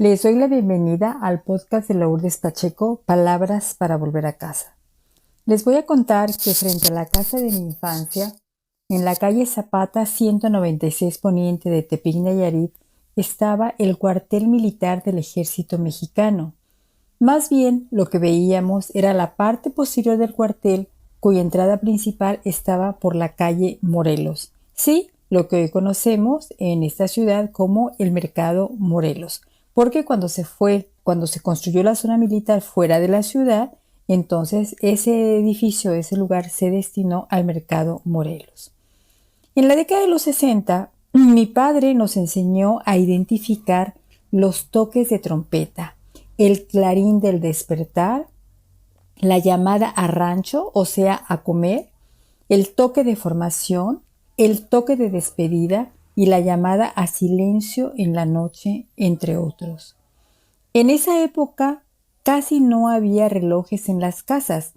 Les doy la bienvenida al podcast de Lourdes Pacheco, Palabras para volver a casa. Les voy a contar que frente a la casa de mi infancia, en la calle Zapata 196 Poniente de Tepic, Nayarit, estaba el cuartel militar del ejército mexicano. Más bien, lo que veíamos era la parte posterior del cuartel, cuya entrada principal estaba por la calle Morelos. Sí, lo que hoy conocemos en esta ciudad como el Mercado Morelos. Porque cuando se construyó la zona militar fuera de la ciudad, entonces ese edificio, ese lugar se destinó al Mercado Morelos. En la década de los 60, mi padre nos enseñó a identificar los toques de trompeta, el clarín del despertar, la llamada a rancho, o sea, a comer, el toque de formación, el toque de despedida y la llamada a silencio en la noche, entre otros. En esa época casi no había relojes en las casas,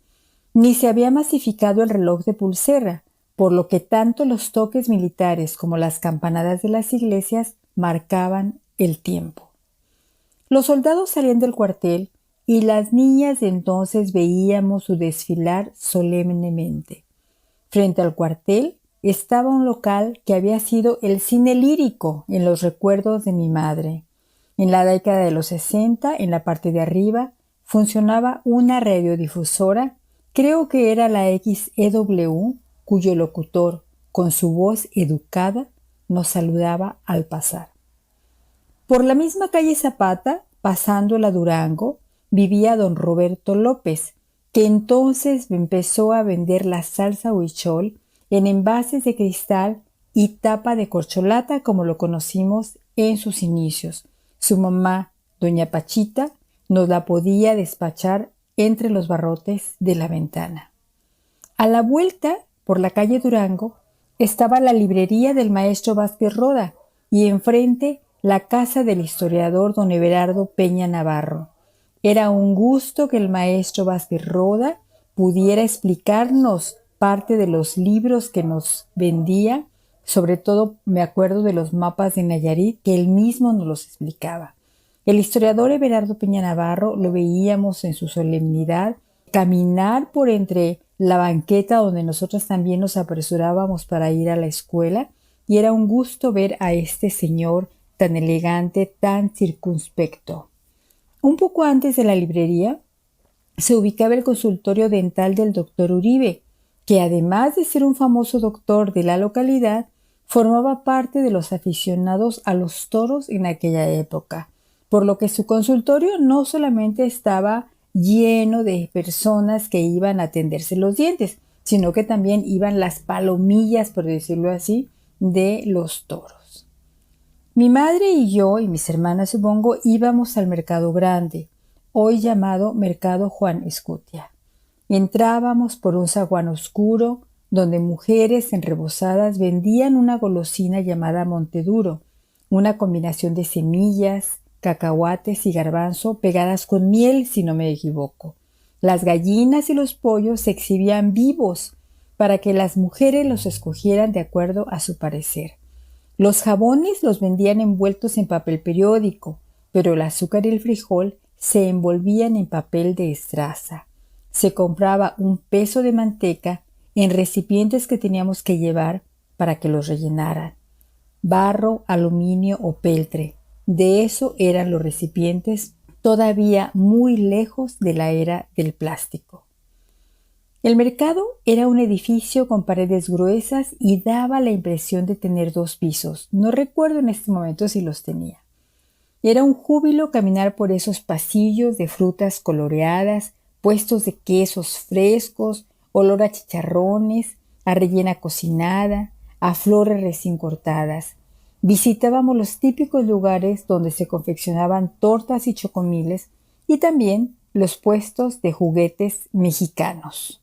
ni se había masificado el reloj de pulsera, por lo que tanto los toques militares como las campanadas de las iglesias marcaban el tiempo. Los soldados salían del cuartel y las niñas de entonces veíamos su desfilar solemnemente. Frente al cuartel estaba un local que había sido el cine lírico en los recuerdos de mi madre. En la década de los 60, en la parte de arriba, funcionaba una radiodifusora, creo que era la XEW, cuyo locutor, con su voz educada, nos saludaba al pasar. Por la misma calle Zapata, pasando la Durango, vivía don Roberto López, que entonces empezó a vender la salsa huichol en envases de cristal y tapa de corcholata como lo conocimos en sus inicios. Su mamá, doña Pachita, nos la podía despachar entre los barrotes de la ventana. A la vuelta, por la calle Durango, estaba la librería del maestro Vázquez Roda y enfrente la casa del historiador don Everardo Peña Navarro. Era un gusto que el maestro Vázquez Roda pudiera explicarnos parte de los libros que nos vendía, sobre todo me acuerdo de los mapas de Nayarit, que él mismo nos los explicaba. El historiador Everardo Peña Navarro lo veíamos en su solemnidad caminar por entre la banqueta donde nosotros también nos apresurábamos para ir a la escuela, y era un gusto ver a este señor tan elegante, tan circunspecto. Un poco antes de la librería se ubicaba el consultorio dental del doctor Uribe, que además de ser un famoso doctor de la localidad, formaba parte de los aficionados a los toros en aquella época, por lo que su consultorio no solamente estaba lleno de personas que iban a atenderse los dientes, sino que también iban las palomillas, por decirlo así, de los toros. Mi madre y yo, y mis hermanas supongo, íbamos al Mercado Grande, hoy llamado Mercado Juan Escutia. Entrábamos por un zaguán oscuro, donde mujeres enrebosadas vendían una golosina llamada Monteduro, una combinación de semillas, cacahuates y garbanzo pegadas con miel, si no me equivoco. Las gallinas y los pollos se exhibían vivos para que las mujeres los escogieran de acuerdo a su parecer. Los jabones los vendían envueltos en papel periódico, pero el azúcar y el frijol se envolvían en papel de estraza. Se compraba un peso de manteca en recipientes que teníamos que llevar para que los rellenaran. Barro, aluminio o peltre. De eso eran los recipientes, todavía muy lejos de la era del plástico. El mercado era un edificio con paredes gruesas y daba la impresión de tener 2 pisos. No recuerdo en este momento si los tenía. Era un júbilo caminar por esos pasillos de frutas coloreadas, puestos de quesos frescos, olor a chicharrones, a rellena cocinada, a flores recién cortadas. Visitábamos los típicos lugares donde se confeccionaban tortas y chocomiles y también los puestos de juguetes mexicanos.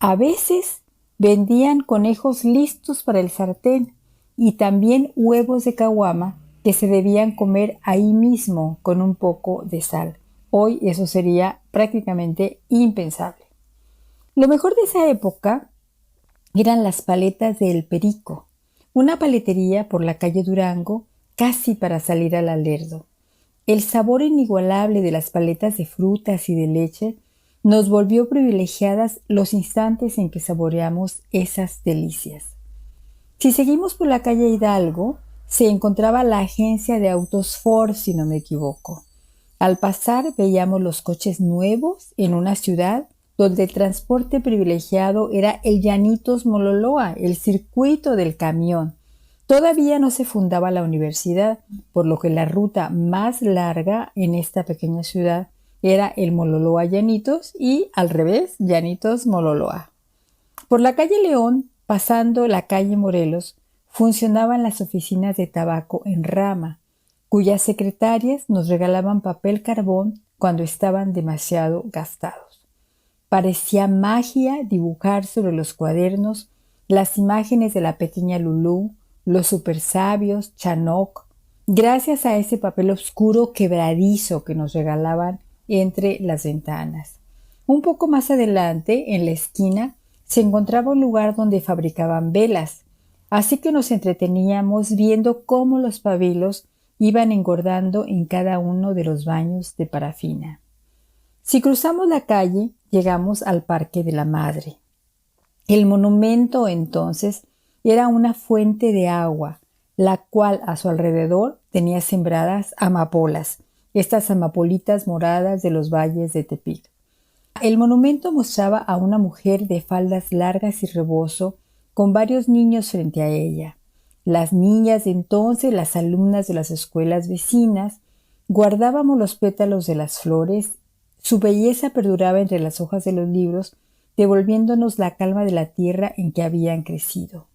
A veces vendían conejos listos para el sartén y también huevos de caguama que se debían comer ahí mismo con un poco de sal. Hoy eso sería prácticamente impensable. Lo mejor de esa época eran las paletas de El Perico, una paletería por la calle Durango, casi para salir al Alerdo. El sabor inigualable de las paletas de frutas y de leche nos volvió privilegiadas los instantes en que saboreamos esas delicias. Si seguimos por la calle Hidalgo, se encontraba la agencia de autos Ford, si no me equivoco. Al pasar veíamos los coches nuevos en una ciudad donde el transporte privilegiado era el Llanitos Mololoa, el circuito del camión. Todavía no se fundaba la universidad, por lo que la ruta más larga en esta pequeña ciudad era el Mololoa Llanitos y al revés, Llanitos Mololoa. Por la calle León, pasando la calle Morelos, funcionaban las oficinas de tabaco en rama, cuyas secretarias nos regalaban papel carbón cuando estaban demasiado gastados. Parecía magia dibujar sobre los cuadernos las imágenes de la pequeña Lulú, los supersabios, Chanoc, gracias a ese papel oscuro quebradizo que nos regalaban entre las ventanas. Un poco más adelante, en la esquina, se encontraba un lugar donde fabricaban velas, así que nos entreteníamos viendo cómo los pabilos iban engordando en cada uno de los baños de parafina. Si cruzamos la calle, llegamos al Parque de la Madre. El monumento entonces era una fuente de agua, la cual a su alrededor tenía sembradas amapolas, estas amapolitas moradas de los valles de Tepic. El monumento mostraba a una mujer de faldas largas y rebozo con varios niños frente a ella. Las niñas de entonces, las alumnas de las escuelas vecinas, guardábamos los pétalos de las flores. Su belleza perduraba entre las hojas de los libros, devolviéndonos la calma de la tierra en que habían crecido.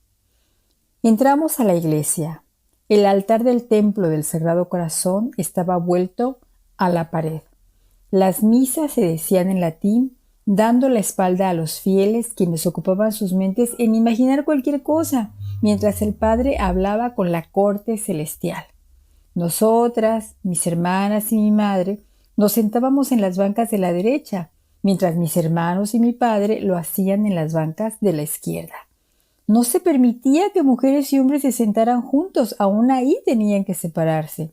Entramos a la iglesia. El altar del templo del Sagrado Corazón estaba vuelto a la pared. Las misas se decían en latín, dando la espalda a los fieles, quienes ocupaban sus mentes en imaginar cualquier cosa, mientras el Padre hablaba con la corte celestial. Nosotras, mis hermanas y mi madre, nos sentábamos en las bancas de la derecha, mientras mis hermanos y mi padre lo hacían en las bancas de la izquierda. No se permitía que mujeres y hombres se sentaran juntos, aún ahí tenían que separarse.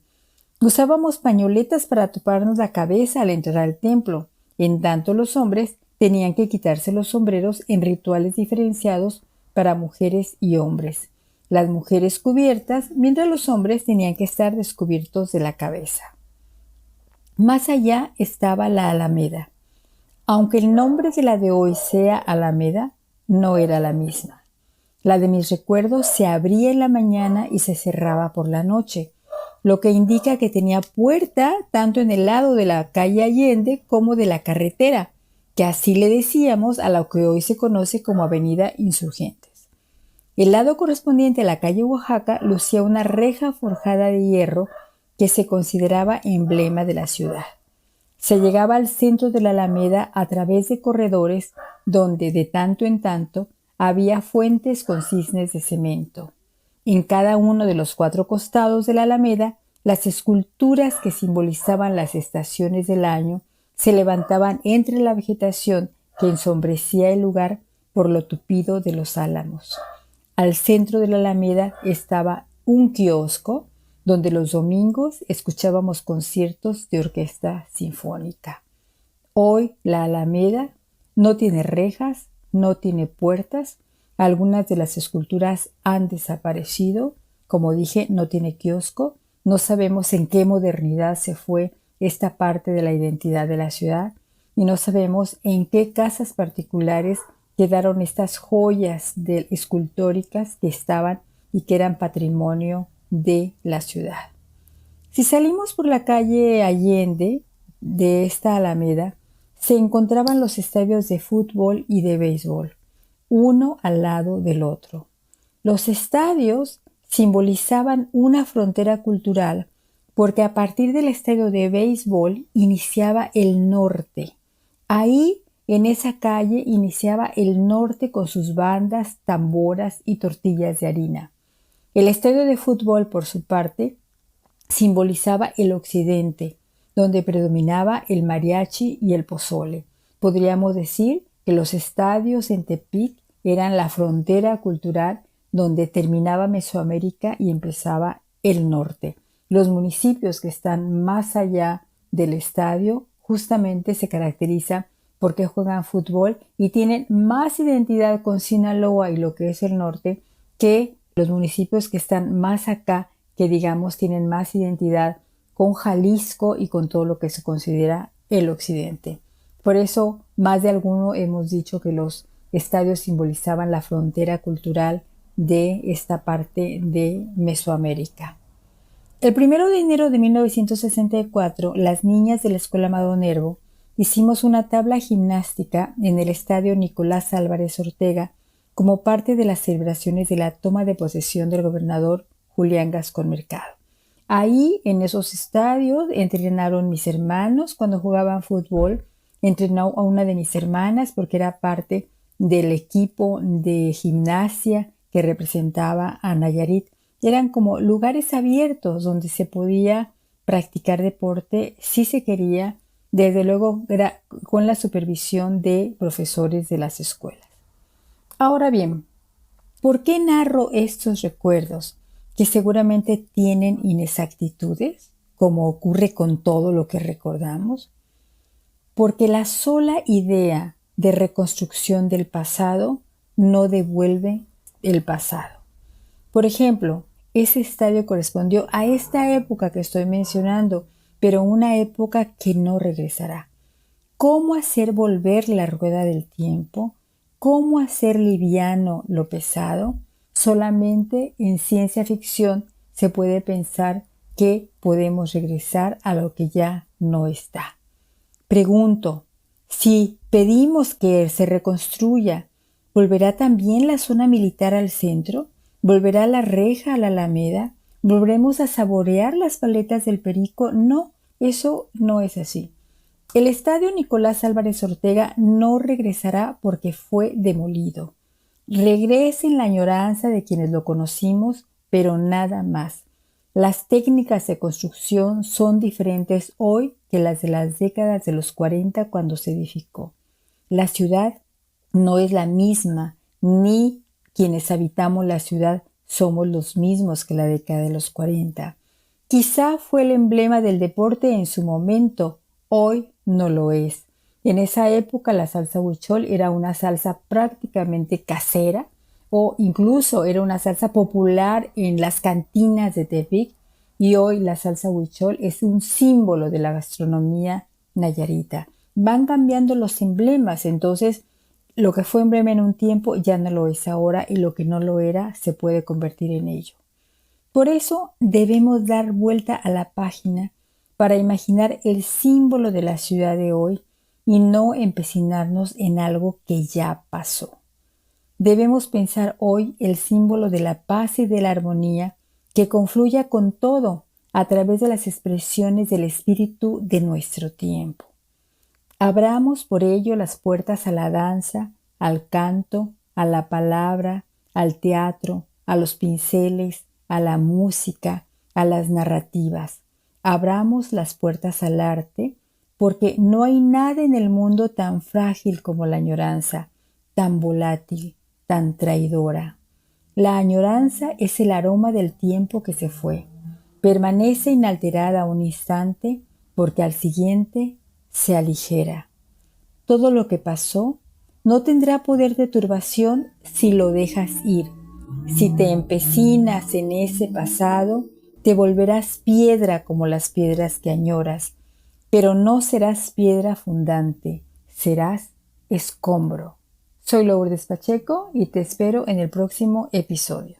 Usábamos pañoletas para taparnos la cabeza al entrar al templo, en tanto los hombres tenían que quitarse los sombreros en rituales diferenciados para mujeres y hombres. Las mujeres cubiertas, mientras los hombres tenían que estar descubiertos de la cabeza. Más allá estaba la Alameda. Aunque el nombre de la de hoy sea Alameda, no era la misma. La de mis recuerdos se abría en la mañana y se cerraba por la noche, lo que indica que tenía puerta tanto en el lado de la calle Allende como de la carretera, que así le decíamos a lo que hoy se conoce como Avenida Insurgentes. El lado correspondiente a la calle Oaxaca lucía una reja forjada de hierro que se consideraba emblema de la ciudad. Se llegaba al centro de la Alameda a través de corredores donde de tanto en tanto había fuentes con cisnes de cemento. En cada uno de los 4 costados de la Alameda, las esculturas que simbolizaban las estaciones del año se levantaban entre la vegetación que ensombrecía el lugar por lo tupido de los álamos. Al centro de la Alameda estaba un kiosco donde los domingos escuchábamos conciertos de orquesta sinfónica. Hoy la Alameda no tiene rejas, no tiene puertas, algunas de las esculturas han desaparecido, como dije, no tiene kiosco, no sabemos en qué modernidad se fue esta parte de la identidad de la ciudad y no sabemos en qué casas particulares quedaron estas joyas escultóricas que estaban y que eran patrimonio de la ciudad. Si salimos por la calle Allende de esta Alameda, se encontraban los estadios de fútbol y de béisbol, uno al lado del otro. Los estadios simbolizaban una frontera cultural porque a partir del estadio de béisbol iniciaba el norte. Ahí, en esa calle, iniciaba el norte con sus bandas, tamboras y tortillas de harina. El estadio de fútbol, por su parte, simbolizaba el occidente, donde predominaba el mariachi y el pozole. Podríamos decir que los estadios en Tepic eran la frontera cultural donde terminaba Mesoamérica y empezaba el norte. Los municipios que están más allá del estadio justamente se caracterizan porque juegan fútbol y tienen más identidad con Sinaloa y lo que es el norte que los municipios que están más acá, que digamos tienen más identidad con Jalisco y con todo lo que se considera el occidente. Por eso, más de alguno hemos dicho que los estadios simbolizaban la frontera cultural de esta parte de Mesoamérica. El 1 de enero de 1964, las niñas de la Escuela Amado Nervo hicimos una tabla gimnástica en el estadio Nicolás Álvarez Ortega como parte de las celebraciones de la toma de posesión del gobernador Julián Gascón Mercado. Ahí, en esos estadios, entrenaron mis hermanos cuando jugaban fútbol, entrenó a una de mis hermanas porque era parte del equipo de gimnasia que representaba a Nayarit. Eran como lugares abiertos donde se podía practicar deporte si se quería, desde luego con la supervisión de profesores de las escuelas. Ahora bien, ¿por qué narro estos recuerdos que seguramente tienen inexactitudes, como ocurre con todo lo que recordamos? Porque la sola idea de reconstrucción del pasado no devuelve el pasado. Por ejemplo, ese estadio correspondió a esta época que estoy mencionando, pero una época que no regresará. ¿Cómo hacer volver la rueda del tiempo? ¿Cómo hacer liviano lo pesado? Solamente en ciencia ficción se puede pensar que podemos regresar a lo que ya no está. Pregunto, si pedimos que se reconstruya, ¿volverá también la zona militar al centro? ¿Volverá la reja a la Alameda? ¿Volveremos a saborear las paletas del Perico? No, eso no es así. El estadio Nicolás Álvarez Ortega no regresará porque fue demolido. Regresa en la añoranza de quienes lo conocimos, pero nada más. Las técnicas de construcción son diferentes hoy que las de las décadas de los 40 cuando se edificó. La ciudad no es la misma, ni quienes habitamos la ciudad somos los mismos que la década de los 40. Quizá fue el emblema del deporte en su momento, hoy no lo es. En esa época la salsa huichol era una salsa prácticamente casera o incluso era una salsa popular en las cantinas de Tepic y hoy la salsa huichol es un símbolo de la gastronomía nayarita. Van cambiando los emblemas, entonces lo que fue emblema en un tiempo ya no lo es ahora y lo que no lo era se puede convertir en ello. Por eso debemos dar vuelta a la página para imaginar el símbolo de la ciudad de hoy y no empecinarnos en algo que ya pasó. Debemos pensar hoy el símbolo de la paz y de la armonía que confluya con todo a través de las expresiones del espíritu de nuestro tiempo. Abramos por ello las puertas a la danza, al canto, a la palabra, al teatro, a los pinceles, a la música, a las narrativas. Abramos las puertas al arte, porque no hay nada en el mundo tan frágil como la añoranza, tan volátil, tan traidora. La añoranza es el aroma del tiempo que se fue. Permanece inalterada un instante porque al siguiente se aligera. Todo lo que pasó no tendrá poder de turbación si lo dejas ir. Si te empecinas en ese pasado, te volverás piedra como las piedras que añoras, pero no serás piedra fundante, serás escombro. Soy Lourdes Pacheco y te espero en el próximo episodio.